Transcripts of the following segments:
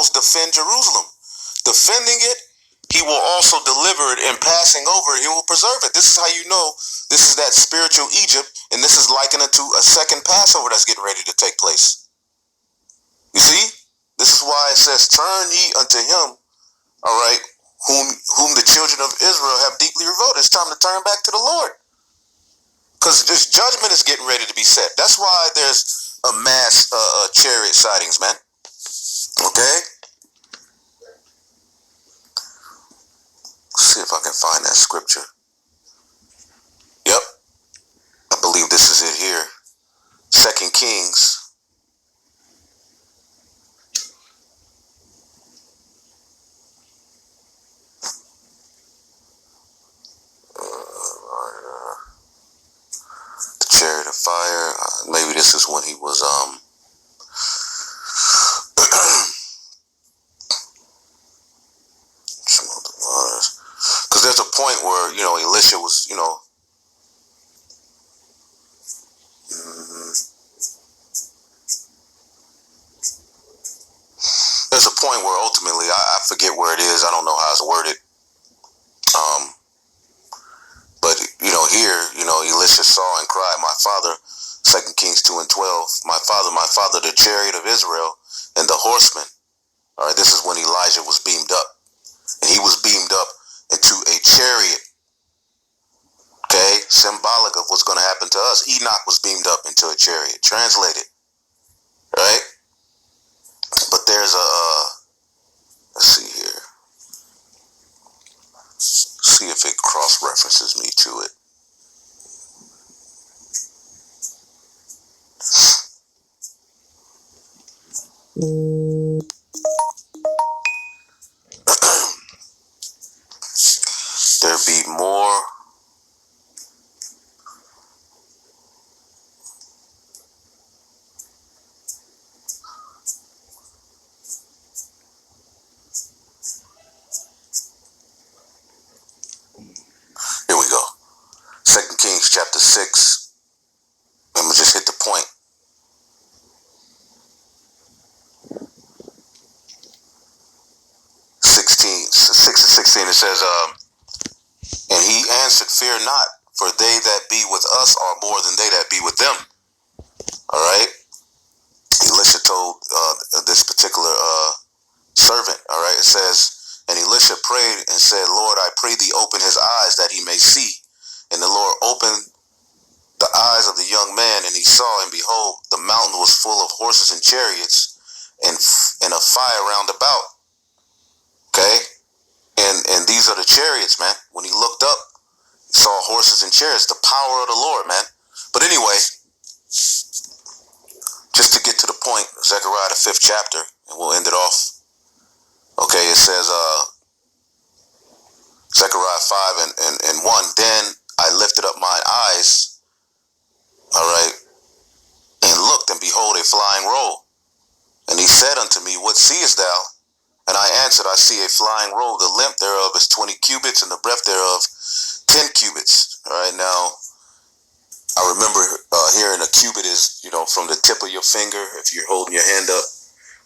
angels defend Jerusalem. Defending it, he will also deliver it, and passing over it, he will preserve it. This is how you know this is that spiritual Egypt, and this is likened to a second Passover that's getting ready to take place. You see? This is why it says, turn ye unto him, all right, whom the children of Israel have deeply revolted. It's time to turn back to the Lord. Because this judgment is getting ready to be set. That's why there's a mass chariot sightings, man. Okay? Let's see if I can find that scripture. Yep. I believe this is it here. 2 Kings. The chariot of fire. Maybe this is when he was because there's a point where, you know, Elisha was, you know, there's a point where ultimately, I forget where it is. I don't know how it's worded. But, you know, here, you know, Elisha saw and cried, my father, 2 Kings 2:12, my father, the chariot of Israel and the horsemen. All right, this is when Elijah was beamed up. And he was beamed up into a chariot. Okay, symbolic of what's going to happen to us. Enoch was beamed up into a chariot. Translated. Right? But there's a, let's see here. See if it cross-references me to it. There be more. Here we go. 2 Kings chapter 6. Let me just hit the point. 6:16, it says, and he answered, fear not, for they that be with us are more than they that be with them. All right? Elisha told this particular servant, all right, it says, and Elisha prayed and said, Lord, I pray thee open his eyes that he may see. And the Lord opened the eyes of the young man, and he saw, and behold, the mountain was full of horses and chariots, and a fire round about. Okay? And these are the chariots, man. When he looked up, he saw horses and chariots, the power of the Lord, man. But anyway, just to get to the point, Zechariah, the 5th chapter, and we'll end it off. Okay, it says, Zechariah 5 and 1, then I lifted up mine eyes, all right, and looked, and behold, a flying roll. And he said unto me, what seest thou? And I answered, I see a flying roll. The length thereof is 20 cubits, and the breadth thereof 10 cubits. All right, now, I remember hearing a cubit is, you know, from the tip of your finger, if you're holding your hand up,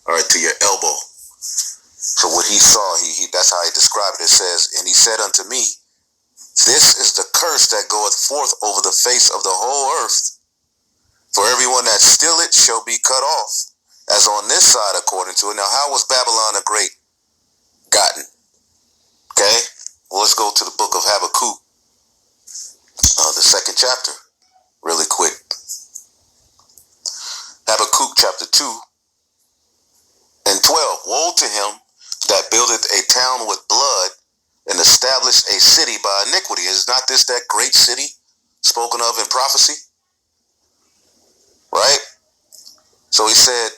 all right, to your elbow. So what he saw, that's how he described it. It says, and he said unto me, this is the curse that goeth forth over the face of the whole earth. For everyone that stilleth shall be cut off, as on this side according to it. Now, how was Babylon the Great gotten? Okay, well, let's go to the book of Habakkuk, the 2nd chapter, really quick. Habakkuk chapter 2 and 12. Woe to him that buildeth a town with blood, and established a city by iniquity. Is not this that great city spoken of in prophecy? Right? So he said,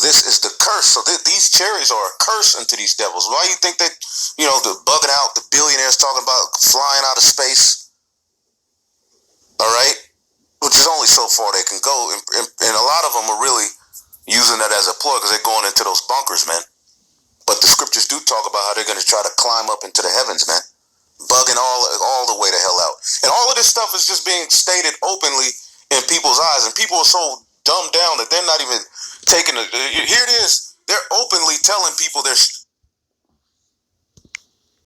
this is the curse. So these chariots are a curse unto these devils. Why do you think that, you know, the bugging out, the billionaires talking about flying out of space? All right? Which is only so far they can go. And a lot of them are really using that as a ploy because they're going into those bunkers, man. But the scriptures do talk about how they're going to try to climb up into the heavens, man. Bugging all the way the hell out. And all of this stuff is just being stated openly in people's eyes. And people are so dumbed down that they're not even taking it. Here it is. They're openly telling people